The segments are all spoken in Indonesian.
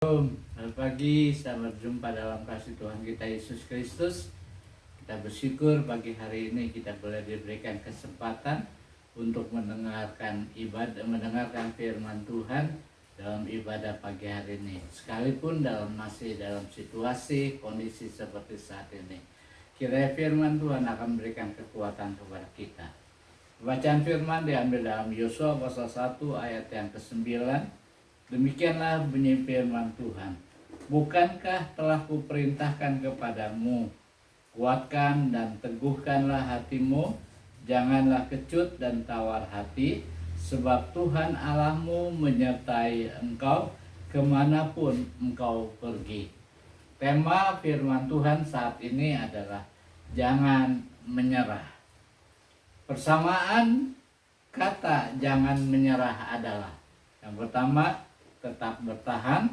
Selamat pagi, selamat jumpa dalam kasih Tuhan kita Yesus Kristus. Kita bersyukur pagi hari ini kita boleh diberikan kesempatan untuk mendengarkan mendengarkan firman Tuhan dalam ibadah pagi hari ini. Sekalipun masih dalam situasi kondisi seperti saat ini, kiranya firman Tuhan akan memberikan kekuatan kepada kita. Bacaan firman diambil dalam Yosua pasal 1 ayat yang ke-9. Demikianlah bunyi firman Tuhan. Bukankah telah kuperintahkan kepadamu, kuatkan dan teguhkanlah hatimu, janganlah kecut dan tawar hati, sebab Tuhan Allahmu menyertai engkau kemanapun engkau pergi. Tema firman Tuhan saat ini adalah jangan menyerah. Persamaan kata jangan menyerah adalah yang pertama, tetap bertahan.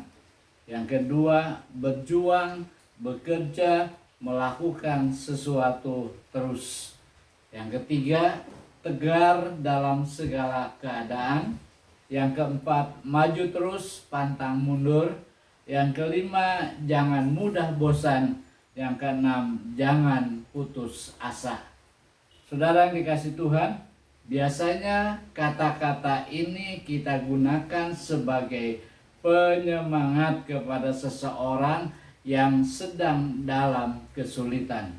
Yang kedua, berjuang, bekerja, melakukan sesuatu terus. Yang ketiga, tegar dalam segala keadaan. Yang keempat, maju terus, pantang mundur. Yang kelima, jangan mudah bosan. Yang keenam, jangan putus asa. Saudara yang dikasih Tuhan, biasanya kata-kata ini kita gunakan sebagai penyemangat kepada seseorang yang sedang dalam kesulitan.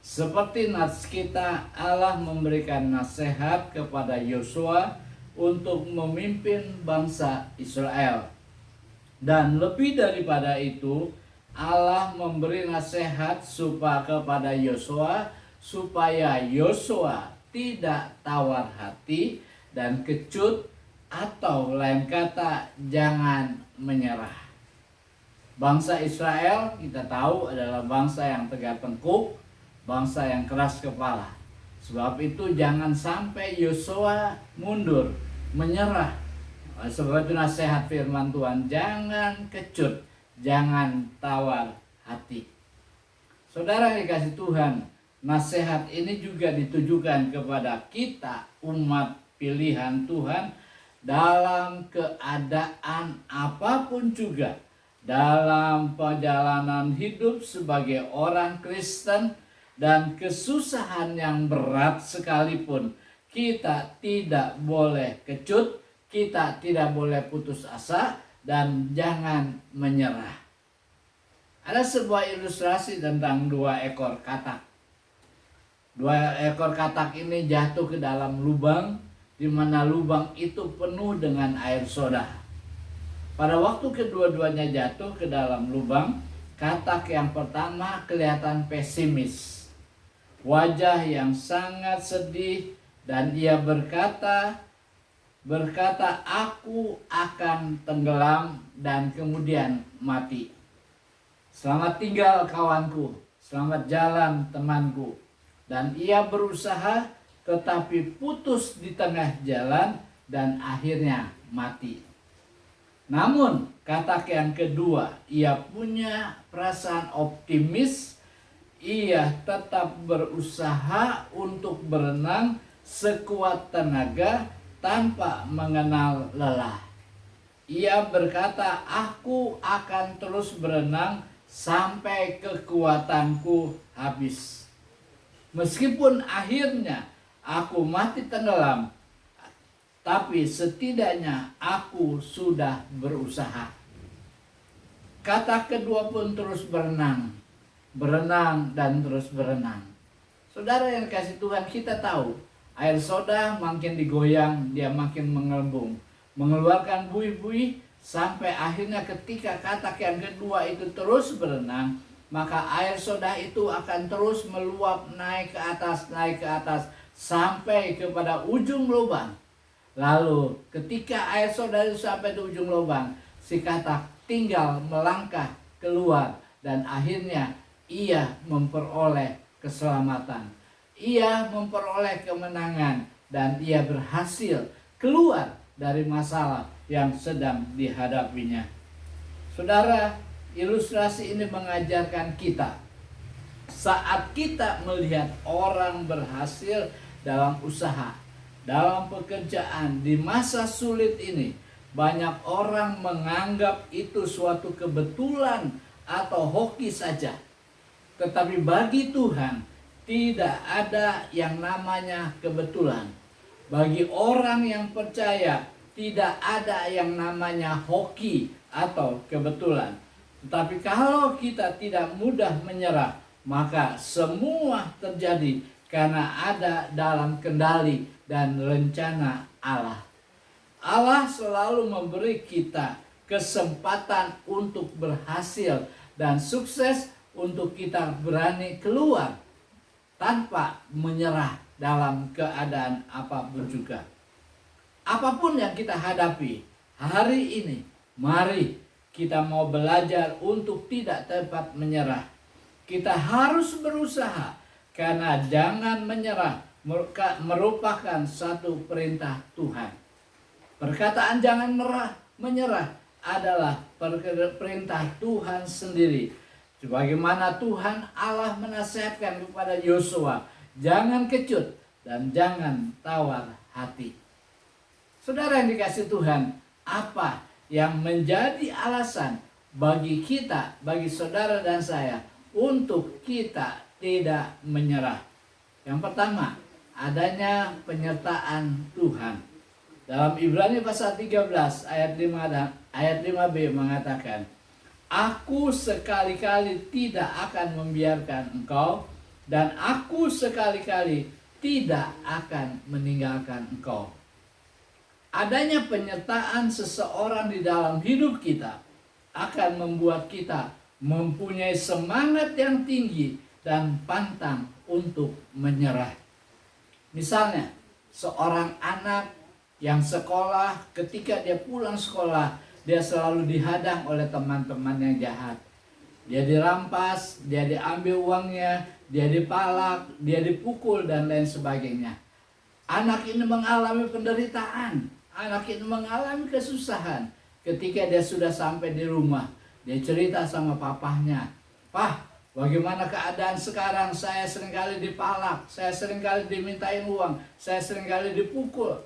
Seperti nats kita, Allah memberikan nasihat kepada Yosua untuk memimpin bangsa Israel. Dan lebih daripada itu, Allah memberi nasihat kepada Yosua supaya Yosua tidak tawar hati dan kecut, atau lain kata jangan menyerah. Bangsa Israel kita tahu adalah bangsa yang tegak tengkuk, bangsa yang keras kepala. Sebab itu jangan sampai Yosua mundur, menyerah. Sebab itu nasihat firman Tuhan, jangan kecut, jangan tawar hati. Saudara yang dikasih Tuhan, nasihat ini juga ditujukan kepada kita, umat pilihan Tuhan, dalam keadaan apapun juga, dalam perjalanan hidup sebagai orang Kristen dan kesusahan yang berat sekalipun, kita tidak boleh kecut, kita tidak boleh putus asa, dan jangan menyerah. Ada sebuah ilustrasi tentang dua ekor katak. Dua ekor katak ini jatuh ke dalam lubang, di mana lubang itu penuh dengan air soda. Pada waktu kedua-duanya jatuh ke dalam lubang, katak yang pertama kelihatan pesimis, wajah yang sangat sedih, dan ia berkata, aku akan tenggelam dan kemudian mati. Selamat tinggal kawanku, selamat jalan temanku. Dan ia berusaha tetapi putus di tengah jalan dan akhirnya mati. Namun katak yang kedua, ia punya perasaan optimis. Ia tetap berusaha untuk berenang sekuat tenaga tanpa mengenal lelah. Ia berkata, aku akan terus berenang sampai kekuatanku habis. Meskipun akhirnya aku mati tenggelam, tapi setidaknya aku sudah berusaha. Kata kedua pun terus berenang dan terus berenang. Saudara yang kasih Tuhan, kita tahu air soda makin digoyang, dia makin mengembung, mengeluarkan buih-buih, sampai akhirnya ketika katak yang kedua itu terus berenang, maka air soda itu akan terus meluap naik ke atas sampai kepada ujung lubang. Lalu ketika air soda itu sampai di ujung lubang, si katak tinggal melangkah keluar dan akhirnya ia memperoleh keselamatan. Ia memperoleh kemenangan dan ia berhasil keluar dari masalah yang sedang dihadapinya. Saudara, ilustrasi ini mengajarkan kita, saat kita melihat orang berhasil dalam usaha, dalam pekerjaan, di masa sulit ini, banyak orang menganggap itu suatu kebetulan atau hoki saja. Tetapi bagi Tuhan tidak ada yang namanya kebetulan. Bagi orang yang percaya tidak ada yang namanya hoki atau kebetulan. Tetapi kalau kita tidak mudah menyerah, maka semua terjadi karena ada dalam kendali dan rencana Allah. Allah selalu memberi kita kesempatan untuk berhasil dan sukses, untuk kita berani keluar tanpa menyerah dalam keadaan apapun juga. Apapun yang kita hadapi hari ini, mari kita mau belajar untuk tidak cepat menyerah. Kita harus berusaha, karena jangan menyerah merupakan satu perintah Tuhan. Perkataan jangan menyerah adalah perintah Tuhan sendiri. Sebagaimana Tuhan Allah menasihatkan kepada Yosua, jangan kecut dan jangan tawar hati. Saudara yang dikasihi Tuhan, apa yang menjadi alasan bagi kita, bagi saudara dan saya, untuk kita tidak menyerah? Yang pertama, adanya penyertaan Tuhan. Dalam Ibrani pasal 13 ayat 5 dan ayat 5b mengatakan, Aku sekali-kali tidak akan membiarkan engkau, dan aku sekali-kali tidak akan meninggalkan engkau. Adanya penyertaan seseorang di dalam hidup kita akan membuat kita mempunyai semangat yang tinggi dan pantang untuk menyerah. Misalnya, seorang anak yang sekolah, ketika dia pulang sekolah, dia selalu dihadang oleh teman-teman yang jahat. Dia dirampas, dia diambil uangnya, dia dipalak, dia dipukul, dan lain sebagainya. Anak ini mengalami penderitaan, anak ini mengalami kesusahan. Ketika dia sudah sampai di rumah, dia cerita sama papahnya, "Pah, bagaimana keadaan sekarang? Saya seringkali dipalak, saya seringkali dimintain uang, saya seringkali dipukul."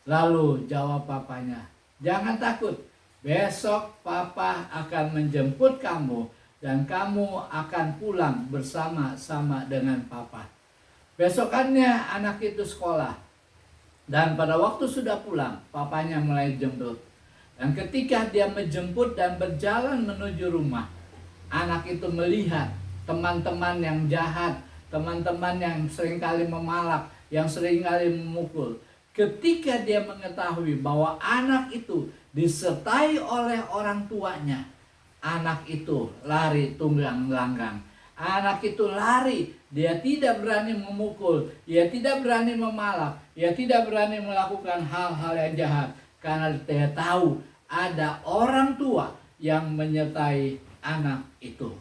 Lalu jawab papanya, "Jangan takut. Besok papa akan menjemput kamu dan kamu akan pulang bersama-sama dengan papa." Besokannya anak itu sekolah, dan pada waktu sudah pulang, papanya mulai jemput. Dan ketika dia menjemput dan berjalan menuju rumah, anak itu melihat teman-teman yang jahat, teman-teman yang seringkali memalak, yang seringkali memukul. Ketika dia mengetahui bahwa anak itu disertai oleh orang tuanya, anak itu lari tunggang langgang. Anak itu lari, dia tidak berani memukul, dia tidak berani memalak, dia tidak berani melakukan hal-hal yang jahat, karena dia tahu ada orang tua yang menyertai anak itu.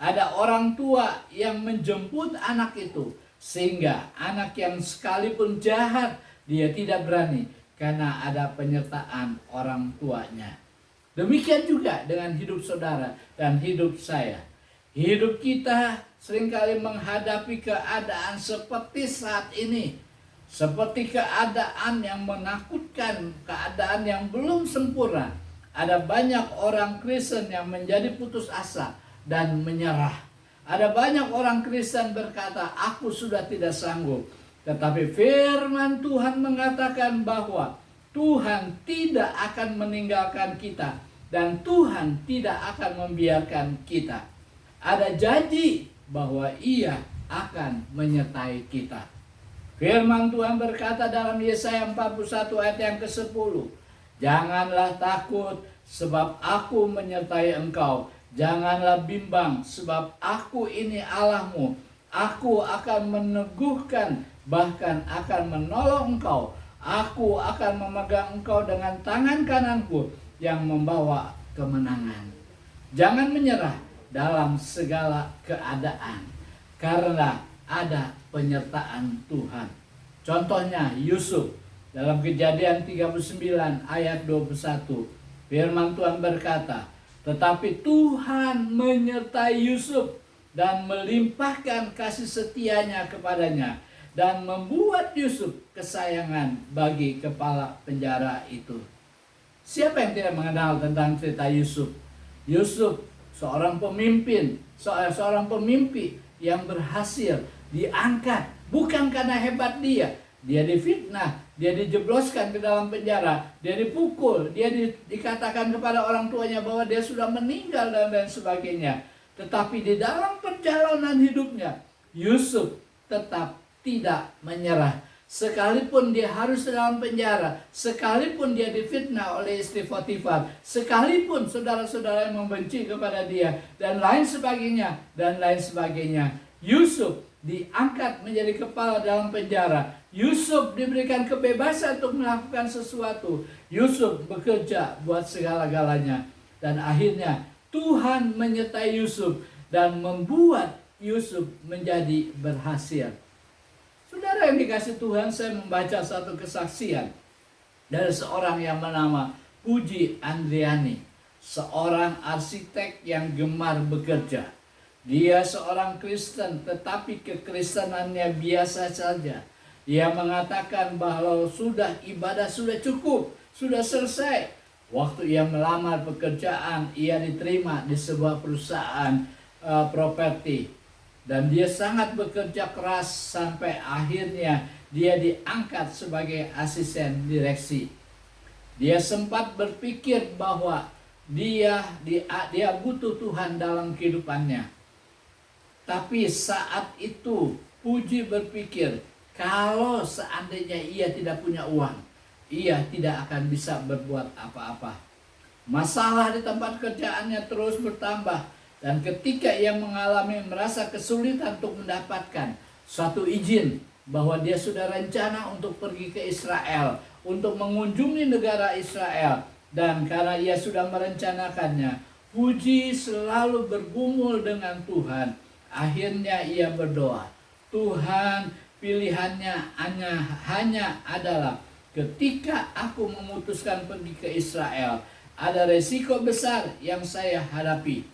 Ada orang tua yang menjemput anak itu, sehingga anak yang sekalipun jahat, dia tidak berani karena ada penyertaan orang tuanya. Demikian juga dengan hidup saudara dan hidup saya. Hidup kita seringkali menghadapi keadaan seperti saat ini. Seperti keadaan yang menakutkan, keadaan yang belum sempurna. Ada banyak orang Kristen yang menjadi putus asa dan menyerah. Ada banyak orang Kristen berkata, "Aku sudah tidak sanggup." Tetapi firman Tuhan mengatakan bahwa Tuhan tidak akan meninggalkan kita dan Tuhan tidak akan membiarkan kita. Ada janji bahwa Ia akan menyertai kita. Firman Tuhan berkata dalam Yesaya 41 ayat yang ke-10, "Janganlah takut, sebab aku menyertai engkau. Janganlah bimbang, sebab aku ini Allahmu. Aku akan meneguhkan, bahkan akan menolong engkau. Aku akan memegang engkau dengan tangan kananku yang membawa kemenangan." Jangan menyerah dalam segala keadaan, karena ada penyertaan Tuhan. Contohnya Yusuf dalam Kejadian 39 ayat 21. Firman Tuhan berkata, "Tetapi Tuhan menyertai Yusuf dan melimpahkan kasih setianya kepadanya, dan membuat Yusuf kesayangan bagi kepala penjara itu." Siapa yang tidak mengenal tentang cerita Yusuf? Yusuf seorang pemimpin, seorang pemimpi yang berhasil diangkat bukan karena hebat dia. Dia difitnah, dia dijebloskan ke dalam penjara, dia dipukul, dia dikatakan kepada orang tuanya bahwa dia sudah meninggal dan lain sebagainya. Tetapi di dalam perjalanan hidupnya, Yusuf tetap tidak menyerah. Sekalipun dia harus dalam penjara, sekalipun dia difitnah oleh istri Potifar, sekalipun saudara-saudara yang membenci kepada dia, dan lain sebagainya, Yusuf diangkat menjadi kepala dalam penjara. Yusuf diberikan kebebasan untuk melakukan sesuatu. Yusuf bekerja buat segala-galanya. Dan akhirnya Tuhan menyertai Yusuf dan membuat Yusuf menjadi berhasil. Saudara yang dikasih Tuhan, saya membaca satu kesaksian dari seorang yang bernama Puji Andriani, seorang arsitek yang gemar bekerja. Dia seorang Kristen, tetapi kekristenannya biasa saja. Dia mengatakan bahwa ibadah sudah cukup, sudah selesai. Waktu ia melamar pekerjaan, ia diterima di sebuah perusahaan properti. Dan dia sangat bekerja keras sampai akhirnya dia diangkat sebagai asisten direksi. Dia sempat berpikir bahwa dia butuh Tuhan dalam kehidupannya. Tapi saat itu Puji berpikir, kalau seandainya ia tidak punya uang, ia tidak akan bisa berbuat apa-apa. Masalah di tempat kerjaannya terus bertambah. Dan ketika ia merasa kesulitan untuk mendapatkan suatu izin bahwa dia sudah rencana untuk pergi ke Israel, untuk mengunjungi negara Israel. Dan karena ia sudah merencanakannya, Puji selalu bergumul dengan Tuhan. Akhirnya ia berdoa, Tuhan, pilihannya hanya adalah ketika aku memutuskan pergi ke Israel, ada resiko besar yang saya hadapi.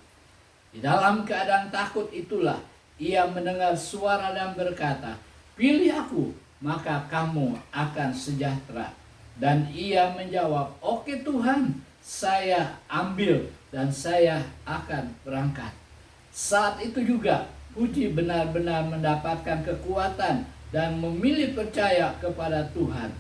Di dalam keadaan takut itulah ia mendengar suara dan berkata, pilih aku, maka kamu akan sejahtera. Dan ia menjawab, oke Tuhan, saya ambil dan saya akan berangkat. Saat itu juga Puji benar-benar mendapatkan kekuatan dan memilih percaya kepada Tuhan.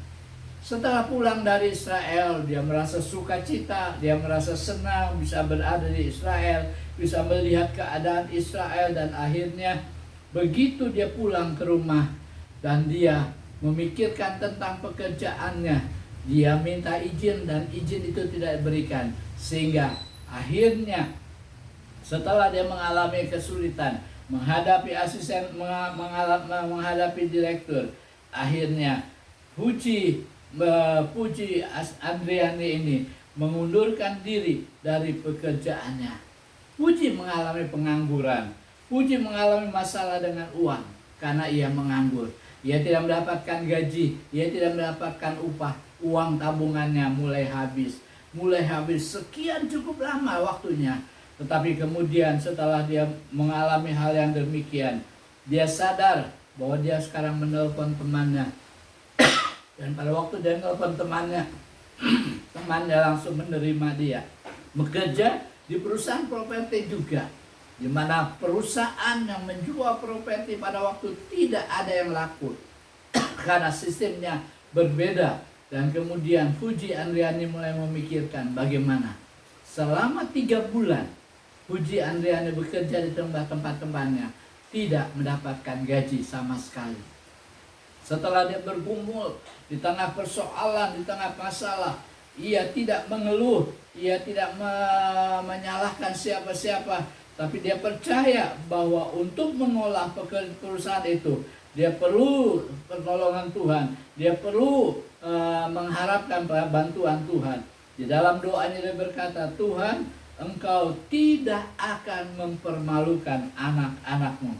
Setelah pulang dari Israel, dia merasa sukacita, dia merasa senang bisa berada di Israel, bisa melihat keadaan Israel. Dan akhirnya begitu dia pulang ke rumah dan dia memikirkan tentang pekerjaannya, dia minta izin dan izin itu tidak diberikan. Sehingga akhirnya setelah dia mengalami kesulitan, menghadapi asisten, menghadapi direktur, akhirnya Puji Andriani ini mengundurkan diri dari pekerjaannya. Puji mengalami pengangguran. Puji mengalami masalah dengan uang karena ia menganggur. Ia tidak mendapatkan gaji, ia tidak mendapatkan upah. Uang tabungannya mulai habis. Sekian cukup lama waktunya. Tetapi kemudian setelah dia mengalami hal yang demikian, dia sadar bahwa dia sekarang menelpon temannya. Dan pada waktu dia menelpon temannya, temannya langsung menerima dia. Bekerja di perusahaan properti juga, di mana perusahaan yang menjual properti pada waktu tidak ada yang laku karena sistemnya berbeda. Dan kemudian Puji Andriani mulai memikirkan bagaimana selama 3 bulan Puji Andriani bekerja di tempat-tempatnya, tidak mendapatkan gaji sama sekali. Setelah dia bergumul di tengah persoalan, di tengah masalah, ia tidak mengeluh, ia tidak menyalahkan siapa-siapa, tapi dia percaya bahwa untuk mengolah perusahaan itu, dia perlu pertolongan Tuhan, dia perlu mengharapkan bantuan Tuhan. Di dalam doanya dia berkata, Tuhan, Engkau tidak akan mempermalukan anak-anakmu.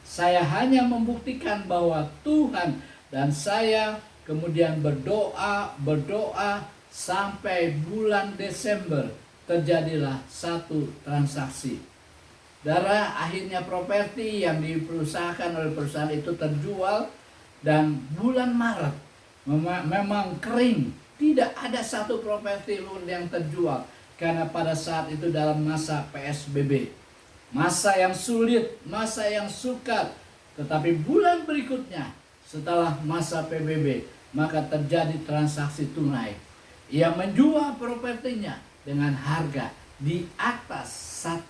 Saya hanya membuktikan bahwa Tuhan, dan saya kemudian berdoa sampai bulan Desember terjadilah satu transaksi. Akhirnya properti yang diperusahakan oleh perusahaan itu terjual, dan bulan Maret memang kering, Tidak ada satu properti pun yang terjual. Karena pada saat itu dalam masa PSBB, masa yang sulit, masa yang sukar. Tetapi bulan berikutnya setelah masa PBB, maka terjadi transaksi tunai. Ia menjual propertinya dengan harga di atas 1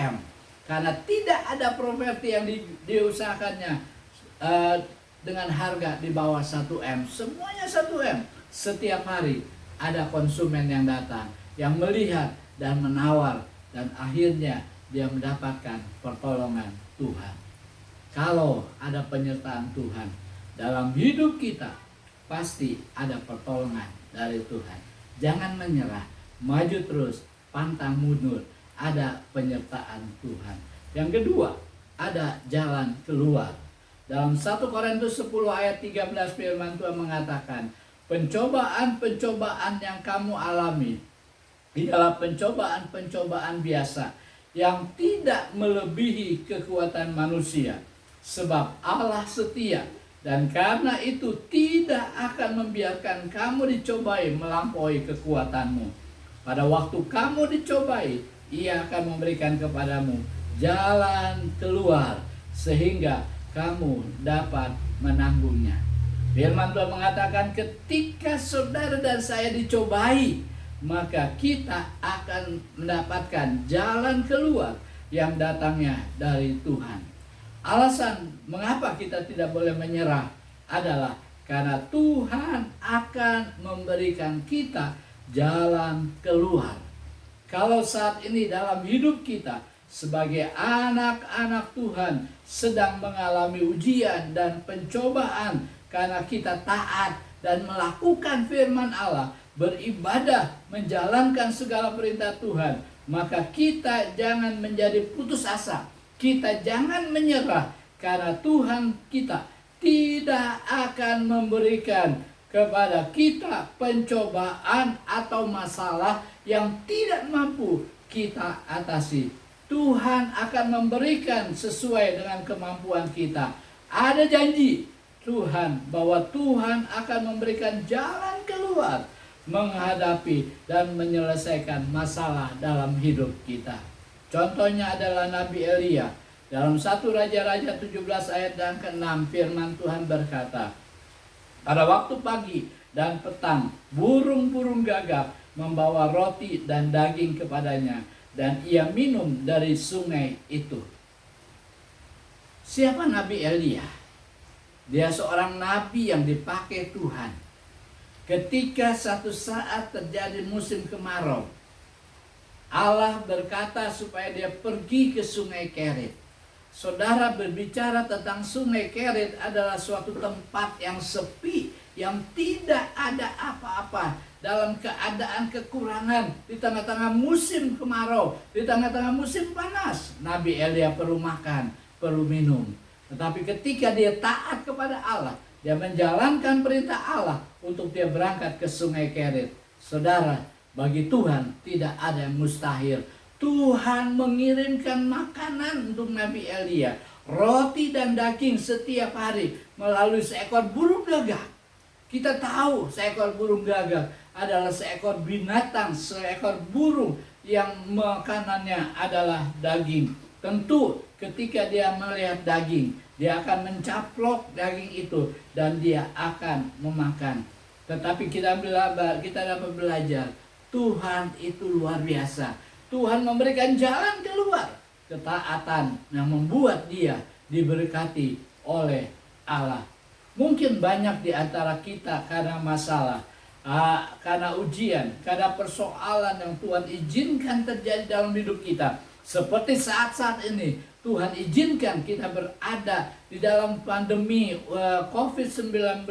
M. Karena tidak ada properti yang diusahakannya dengan harga di bawah 1 M. Semuanya 1 M. Setiap hari ada konsumen yang datang, yang melihat dan menawar, dan akhirnya dia mendapatkan pertolongan Tuhan. Kalau ada penyertaan Tuhan dalam hidup kita, pasti ada pertolongan dari Tuhan. Jangan menyerah, maju terus, pantang mundur. Ada penyertaan Tuhan. Yang kedua, ada jalan keluar. Dalam 1 Korintus 10 ayat 13 firman Tuhan mengatakan, pencobaan-pencobaan yang kamu alami ialah pencobaan-pencobaan biasa yang tidak melebihi kekuatan manusia. Sebab Allah setia, dan karena itu tidak akan membiarkan kamu dicobai melampaui kekuatanmu. Pada waktu kamu dicobai, Ia akan memberikan kepadamu jalan keluar sehingga kamu dapat menanggungnya. Firman Tuhan mengatakan, ketika saudara dan saya dicobai, maka kita akan mendapatkan jalan keluar yang datangnya dari Tuhan. Alasan mengapa kita tidak boleh menyerah adalah karena Tuhan akan memberikan kita jalan keluar. Kalau saat ini dalam hidup kita sebagai anak-anak Tuhan sedang mengalami ujian dan pencobaan karena kita taat dan melakukan firman Allah, beribadah, menjalankan segala perintah Tuhan, maka kita jangan menjadi putus asa. Kita jangan menyerah, karena Tuhan kita tidak akan memberikan kepada kita pencobaan atau masalah yang tidak mampu kita atasi. Tuhan akan memberikan sesuai dengan kemampuan kita. Ada janji Tuhan bahwa Tuhan akan memberikan jalan keluar menghadapi dan menyelesaikan masalah dalam hidup kita. Contohnya adalah Nabi Elia. Dalam 1 Raja-Raja 17 ayat yang ke-6 firman Tuhan berkata, pada waktu pagi dan petang burung-burung gagak membawa roti dan daging kepadanya, dan ia minum dari sungai itu. Siapa Nabi Elia? Dia seorang nabi yang dipakai Tuhan. Ketika satu saat terjadi musim kemarau, Allah berkata supaya dia pergi ke sungai Kerit. Saudara, berbicara tentang sungai Kerit adalah suatu tempat yang sepi, yang tidak ada apa-apa, dalam keadaan kekurangan, di tengah-tengah musim kemarau, di tengah-tengah musim panas. Nabi Elia perlu makan, perlu minum. Tetapi ketika dia taat kepada Allah, dia menjalankan perintah Allah untuk dia berangkat ke sungai Kerit. Saudara, bagi Tuhan tidak ada yang mustahil. Tuhan mengirimkan makanan untuk Nabi Elia, roti dan daging setiap hari melalui seekor burung gagak. Kita tahu seekor burung gagak adalah seekor binatang, seekor burung yang makanannya adalah daging. Tentu ketika dia melihat daging, dia akan mencaplok daging itu dan dia akan memakan. Tetapi kita dapat belajar, Tuhan itu luar biasa. Tuhan memberikan jalan keluar, ketaatan yang membuat dia diberkati oleh Allah. Mungkin banyak di antara kita karena masalah, karena ujian, karena persoalan yang Tuhan izinkan terjadi dalam hidup kita. Seperti saat-saat ini, Tuhan izinkan kita berada di dalam pandemi COVID-19.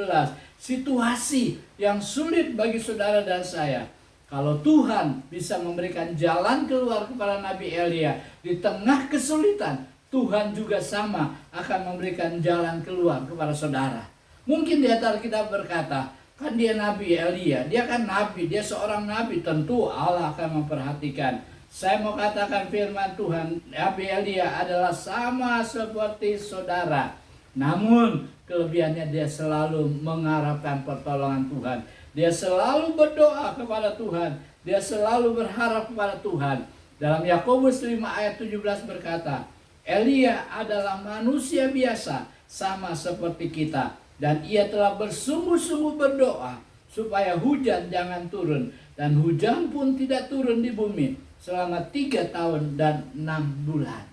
Situasi yang sulit bagi saudara dan saya. Kalau Tuhan bisa memberikan jalan keluar kepada Nabi Elia di tengah kesulitan, Tuhan juga sama akan memberikan jalan keluar kepada saudara. Mungkin di antara kita berkata, kan dia Nabi Elia, dia kan nabi, dia seorang nabi, tentu Allah akan memperhatikan. Saya mau katakan firman Tuhan, Nabi Elia adalah sama seperti saudara. Namun kelebihannya dia selalu mengharapkan pertolongan Tuhan. Dia selalu berdoa kepada Tuhan. Dia selalu berharap kepada Tuhan. Dalam Yakobus 5 ayat 17 berkata, Elia adalah manusia biasa sama seperti kita. Dan ia telah bersungguh-sungguh berdoa supaya hujan jangan turun. Dan hujan pun tidak turun di bumi selama 3 tahun dan 6 bulan.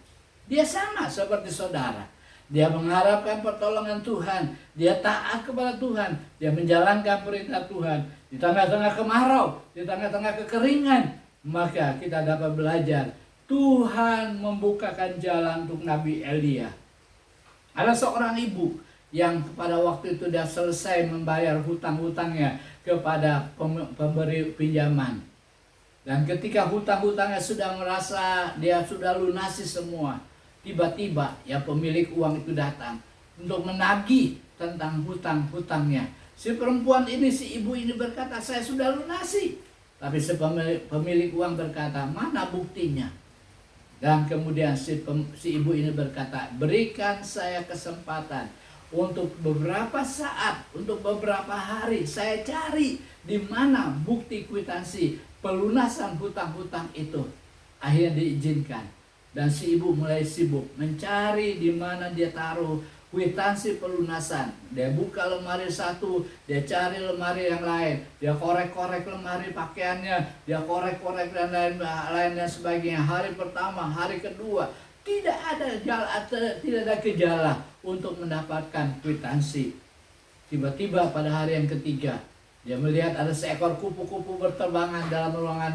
Dia sama seperti saudara. Dia mengharapkan pertolongan Tuhan. Dia taat kepada Tuhan. Dia menjalankan perintah Tuhan. Di tengah-tengah kemarau, di tengah-tengah kekeringan, maka kita dapat belajar Tuhan membukakan jalan untuk Nabi Elia. Ada seorang ibu yang pada waktu itu dia selesai membayar hutang-hutangnya kepada pemberi pinjaman. Dan ketika hutang-hutangnya sudah merasa dia sudah lunasi semua, tiba-tiba ya pemilik uang itu datang untuk menagih tentang hutang-hutangnya. Si perempuan ini, si ibu ini berkata, saya sudah lunasi. Tapi si pemilik uang berkata, mana buktinya? Dan kemudian si ibu ini berkata, berikan saya kesempatan untuk beberapa saat, untuk beberapa hari saya cari di mana bukti kwitansi pelunasan hutang-hutang itu. Akhirnya diizinkan. Dan si ibu mulai sibuk mencari di mana dia taruh kwitansi pelunasan. Dia buka lemari satu, dia cari lemari yang lain, dia korek-korek lemari pakaiannya, dia korek-korek dan lain dan sebagainya. Hari pertama, hari kedua, tidak ada gejala untuk mendapatkan kwitansi. Tiba-tiba pada hari yang ketiga, dia melihat ada seekor kupu-kupu berterbangan dalam ruangan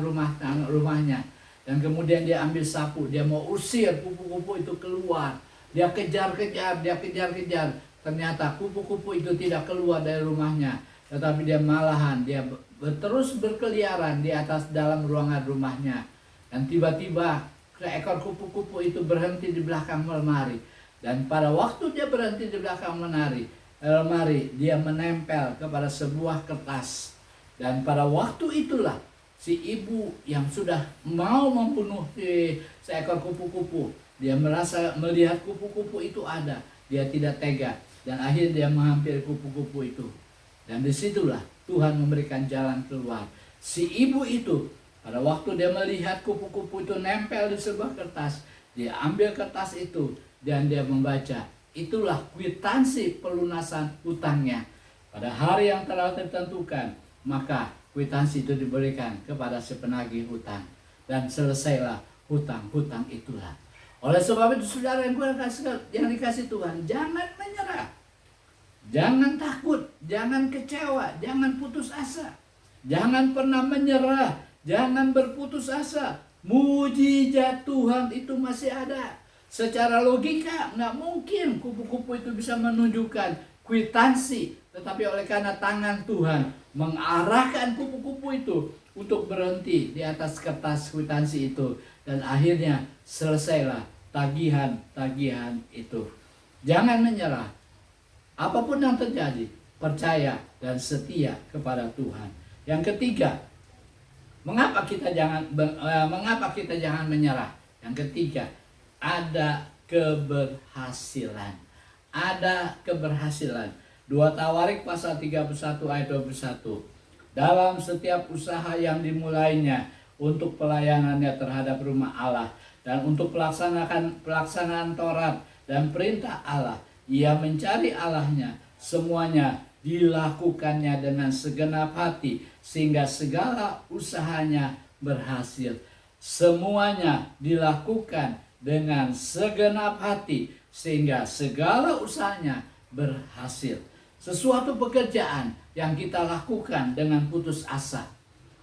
rumahnya. Dan kemudian dia ambil sapu, dia mau usir kupu-kupu itu keluar. Dia kejar-kejar. Ternyata kupu-kupu itu tidak keluar dari rumahnya. Tetapi dia malahan, dia terus berkeliaran di atas dalam ruangan rumahnya. Dan tiba-tiba seekor kupu-kupu itu berhenti di belakang lemari. Dan pada waktu dia berhenti di belakang lemari, dia menempel kepada sebuah kertas. Dan pada waktu itulah si ibu yang sudah mau membunuh seekor kupu-kupu, dia merasa melihat kupu-kupu itu ada, dia tidak tega dan akhirnya dia menghampiri kupu-kupu itu. Dan disitulah Tuhan memberikan jalan keluar. Si ibu itu pada waktu dia melihat kupu-kupu itu nempel di sebuah kertas, dia ambil kertas itu dan dia membaca. Itulah kwitansi pelunasan hutangnya. Pada hari yang telah ditentukan, maka kwitansi itu diberikan kepada si penagih hutang. Dan selesailah hutang-hutang itulah. Oleh sebab itu saudara yang dikasih Tuhan, jangan menyerah. Jangan takut, jangan kecewa, jangan putus asa. Jangan pernah menyerah, jangan berputus asa. Mujizat Tuhan itu masih ada. Secara logika nggak mungkin kupu-kupu itu bisa menunjukkan kwitansi. Tetapi oleh karena tangan Tuhan mengarahkan kupu-kupu itu untuk berhenti di atas kertas kwitansi itu. Dan akhirnya selesailah tagihan-tagihan itu. Jangan menyerah. Apapun yang terjadi, percaya dan setia kepada Tuhan. Yang ketiga, mengapa kita jangan menyerah? Yang ketiga, ada keberhasilan. Ada keberhasilan. 2 Tawarik pasal 31 ayat 21. Dalam setiap usaha yang dimulainya untuk pelayanannya terhadap rumah Allah dan untuk pelaksanaan Taurat dan perintah Allah, ia mencari Allahnya, semuanya dilakukannya dengan segenap hati sehingga segala usahanya berhasil. Semuanya dilakukan dengan segenap hati sehingga segala usahanya berhasil. Sesuatu pekerjaan yang kita lakukan dengan putus asa,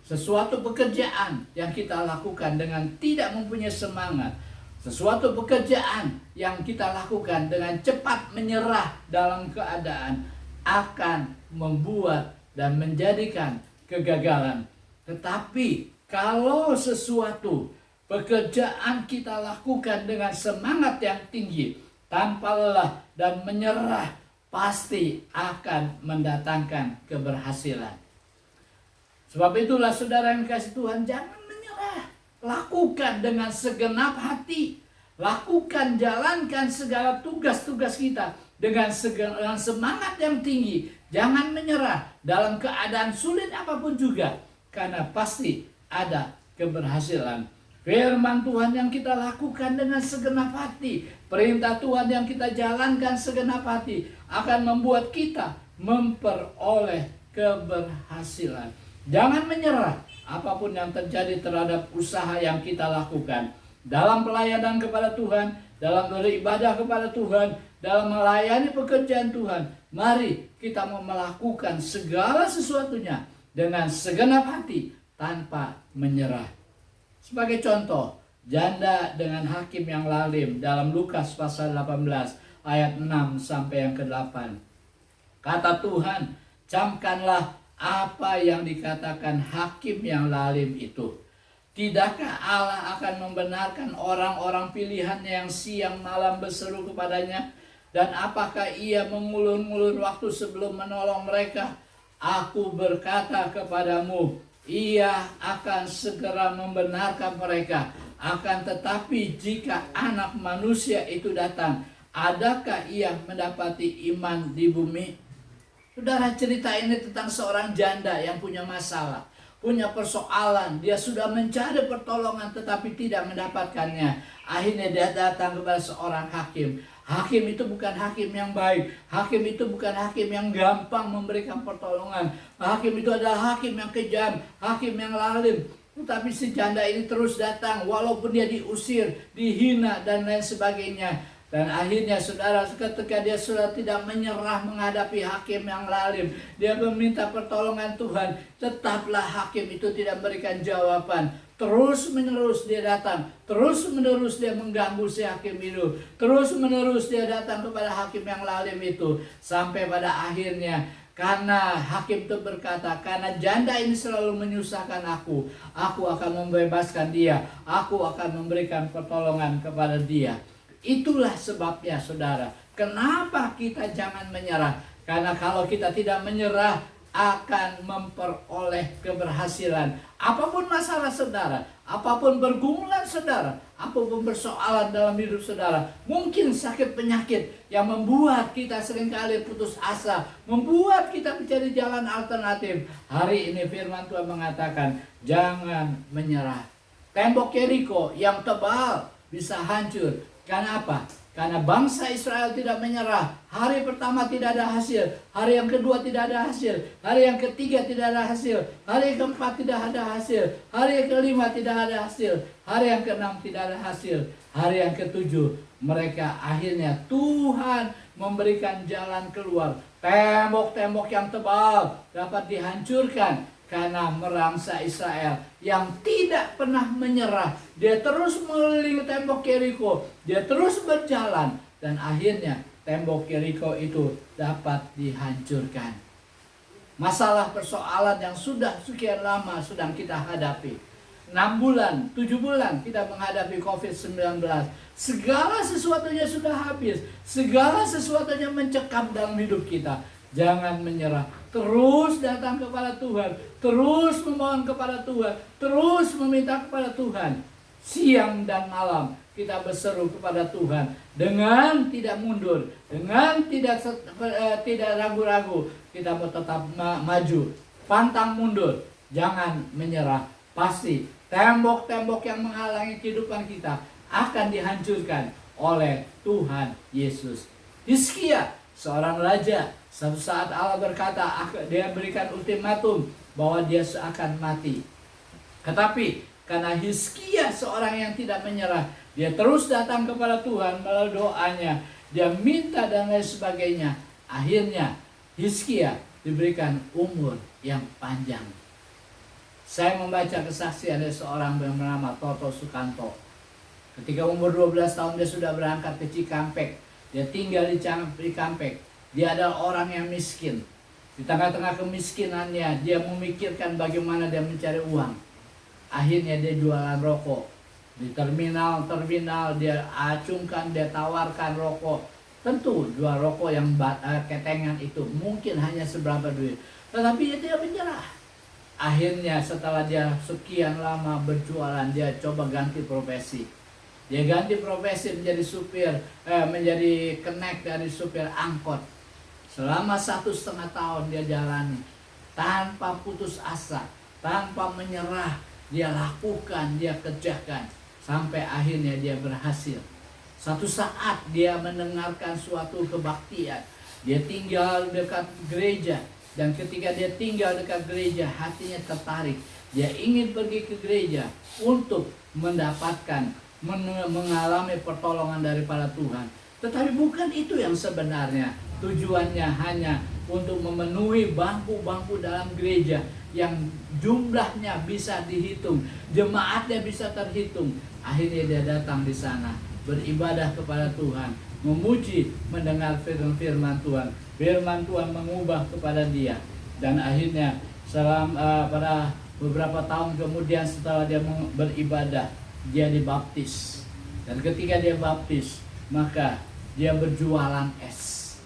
sesuatu pekerjaan yang kita lakukan dengan tidak mempunyai semangat, sesuatu pekerjaan yang kita lakukan dengan cepat menyerah dalam keadaan akan membuat dan menjadikan kegagalan. Tetapi kalau sesuatu pekerjaan kita lakukan dengan semangat yang tinggi, tanpa lelah dan menyerah, pasti akan mendatangkan keberhasilan. Sebab itulah saudara yang dikasihi Tuhan, jangan menyerah. Lakukan dengan segenap hati. Lakukan, jalankan segala tugas-tugas kita dengan semangat yang tinggi. Jangan menyerah, dalam keadaan sulit apapun juga, karena pasti ada keberhasilan. Firman Tuhan yang kita lakukan dengan segenap hati, perintah Tuhan yang kita jalankan segenap hati, akan membuat kita memperoleh keberhasilan. Jangan menyerah apapun yang terjadi terhadap usaha yang kita lakukan. Dalam pelayanan kepada Tuhan, dalam beribadah kepada Tuhan, dalam melayani pekerjaan Tuhan, mari kita mau melakukan segala sesuatunya dengan segenap hati tanpa menyerah. Sebagai contoh, janda dengan hakim yang lalim dalam Lukas pasal 18 ayat 6 sampai yang ke-8. Kata Tuhan, camkanlah apa yang dikatakan hakim yang lalim itu. Tidakkah Allah akan membenarkan orang-orang pilihannya yang siang malam berseru kepadanya? Dan apakah ia mengulur-ngulur waktu sebelum menolong mereka? Aku berkata kepadamu, ia akan segera membenarkan mereka. Akan tetapi jika Anak Manusia itu datang, adakah ia mendapati iman di bumi? Saudara, cerita ini tentang seorang janda yang punya masalah, punya persoalan. Dia sudah mencari pertolongan tetapi tidak mendapatkannya. Akhirnya dia datang kepada seorang hakim. Hakim itu bukan hakim yang baik. Hakim itu bukan hakim yang gampang memberikan pertolongan. Hakim itu adalah hakim yang kejam, hakim yang lalim. Tetapi si janda ini terus datang walaupun dia diusir, dihina dan lain sebagainya. Dan akhirnya saudara, ketika dia sudah tidak menyerah menghadapi hakim yang lalim, dia meminta pertolongan Tuhan, tetaplah hakim itu tidak memberikan jawaban. Terus menerus dia datang, terus menerus dia mengganggu si hakim itu, terus menerus dia datang kepada hakim yang lalim itu. Sampai pada akhirnya, karena hakim itu berkata, karena janda ini selalu menyusahkan aku akan membebaskan dia, aku akan memberikan pertolongan kepada dia. Itulah sebabnya saudara, kenapa kita jangan menyerah. Karena kalau kita tidak menyerah, akan memperoleh keberhasilan. Apapun masalah saudara, apapun pergumulan saudara, apapun persoalan dalam hidup saudara, mungkin sakit penyakit yang membuat kita seringkali putus asa, membuat kita mencari jalan alternatif. Hari ini firman Tuhan mengatakan, jangan menyerah. Tembok Yeriko yang tebal bisa hancur. Karena apa? Karena bangsa Israel tidak menyerah. Hari pertama tidak ada hasil, hari yang kedua tidak ada hasil, hari yang ketiga tidak ada hasil, hari yang keempat tidak ada hasil, hari yang kelima tidak ada hasil, hari yang keenam tidak ada hasil, hari yang ketujuh mereka akhirnya Tuhan memberikan jalan keluar. Tembok-tembok yang tebal dapat dihancurkan karena merangsa Israel yang tidak pernah menyerah. Dia terus mengelilingi tembok Yeriko, dia terus berjalan, dan akhirnya tembok Yeriko itu dapat dihancurkan. Masalah persoalan yang sudah sekian lama sedang kita hadapi. 6 bulan, 7 bulan kita menghadapi COVID-19. Segala sesuatunya sudah habis, segala sesuatunya mencekam dalam hidup kita. Jangan menyerah, terus datang kepada Tuhan, terus memohon kepada Tuhan, terus meminta kepada Tuhan. Siang dan malam kita berseru kepada Tuhan dengan tidak mundur, dengan tidak ragu-ragu. Kita mau tetap maju, pantang mundur, jangan menyerah. Pasti tembok-tembok yang menghalangi kehidupan kita akan dihancurkan oleh Tuhan Yesus. Hizkia, seorang raja, suatu saat Allah berkata, dia berikan ultimatum bahwa dia akan mati. Tetapi karena Hizkia seorang yang tidak menyerah, dia terus datang kepada Tuhan melalui doanya, dia minta dan lain sebagainya. Akhirnya Hizkia diberikan umur yang panjang. Saya membaca kesaksian dari seorang yang bernama Toto Sukanto. Ketika umur 12 tahun dia sudah berangkat ke Cikampek. Dia tinggal di Cikampek. Dia adalah orang yang miskin. Di tengah-tengah kemiskinannya, dia memikirkan bagaimana dia mencari uang. Akhirnya dia jualan rokok. Di terminal dia acungkan, dia tawarkan rokok. Tentu jual rokok yang ketengan itu mungkin hanya seberapa duit. Tetapi dia tidak menyerah. Akhirnya setelah dia sekian lama berjualan, dia coba ganti profesi. Dia ganti profesi menjadi supir, menjadi kenek dari supir angkot. Selama 1,5 tahun dia jalani. tanpa putus asa, tanpa menyerah. Dia lakukan, dia kerjakan, sampai akhirnya dia berhasil. Satu saat dia mendengarkan suatu kebaktian. Dia tinggal dekat gereja, dan ketika dia tinggal dekat gereja, hatinya tertarik. Dia ingin pergi ke gereja untuk mendapatkan, mengalami pertolongan daripada Tuhan. Tetapi bukan itu yang sebenarnya. Tujuannya hanya untuk memenuhi bangku-bangku dalam gereja yang jumlahnya bisa dihitung, jemaatnya bisa terhitung. Akhirnya dia datang di sana, beribadah kepada Tuhan, memuji, mendengar firman Tuhan. Firman Tuhan mengubah kepada dia, dan akhirnya pada beberapa tahun kemudian setelah dia beribadah, dia dibaptis. Dan ketika dia baptis, maka dia berjualan es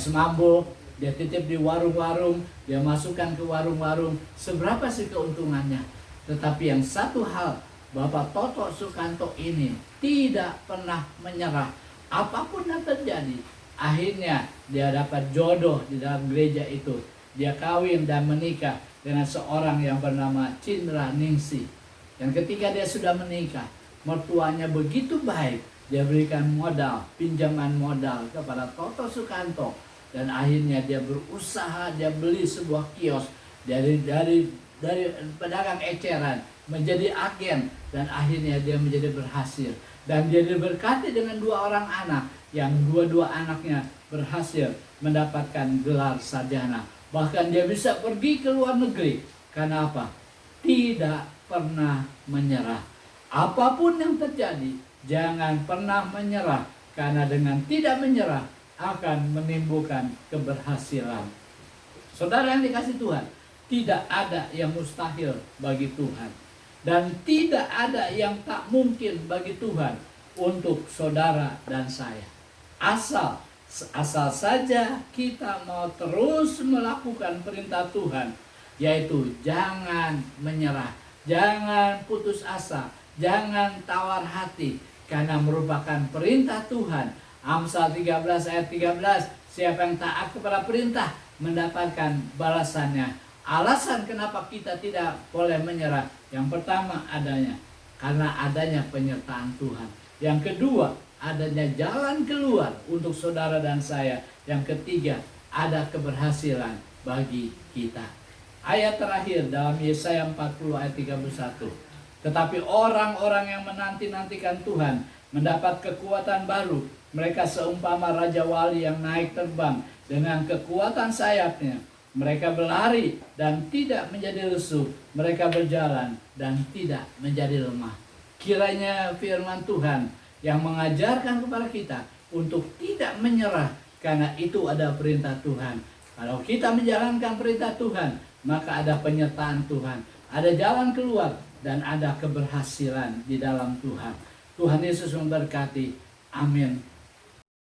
mabuk. Dia titip di warung-warung, dia masukkan ke warung-warung. Seberapa sih keuntungannya? Tetapi yang satu hal, Bapak Toto Sukanto ini tidak pernah menyerah. Apapun yang terjadi, akhirnya dia dapat jodoh di dalam gereja itu. Dia kawin dan menikah dengan seorang yang bernama Cindra Ningsih. Dan ketika dia sudah menikah, mertuanya begitu baik. Dia berikan modal, pinjaman modal kepada Toto Sukanto. Dan akhirnya dia berusaha, dia beli sebuah kios dari pedagang eceran menjadi agen, dan akhirnya dia menjadi berhasil. Dan dia diberkati dengan 2 orang anak, yang dua-dua anaknya berhasil mendapatkan gelar sarjana. Bahkan dia bisa pergi ke luar negeri. Karena apa? Tidak pernah menyerah. Apapun yang terjadi, jangan pernah menyerah, karena dengan tidak menyerah akan menimbulkan keberhasilan. Saudara yang dikasihi Tuhan, tidak ada yang mustahil bagi Tuhan, dan tidak ada yang tak mungkin bagi Tuhan untuk saudara dan saya. Asal saja kita mau terus melakukan perintah Tuhan, yaitu jangan menyerah, jangan putus asa, jangan tawar hati, karena merupakan perintah Tuhan. Amsal 13 ayat 13, siapa yang taat kepada perintah mendapatkan balasannya. Alasan kenapa kita tidak boleh menyerah, yang pertama karena adanya penyertaan Tuhan. Yang kedua, adanya jalan keluar untuk saudara dan saya. Yang ketiga, ada keberhasilan bagi kita. Ayat terakhir dalam Yesaya 40 ayat 31. Tetapi orang-orang yang menanti-nantikan Tuhan mendapat kekuatan baru. Mereka seumpama Raja Wali yang naik terbang dengan kekuatan sayapnya. Mereka berlari dan tidak menjadi lesu. Mereka berjalan dan tidak menjadi lemah. Kiranya firman Tuhan yang mengajarkan kepada kita untuk tidak menyerah, karena itu ada perintah Tuhan. Kalau kita menjalankan perintah Tuhan, maka ada penyertaan Tuhan, ada jalan keluar, dan ada keberhasilan di dalam Tuhan. Tuhan Yesus memberkati. Amin.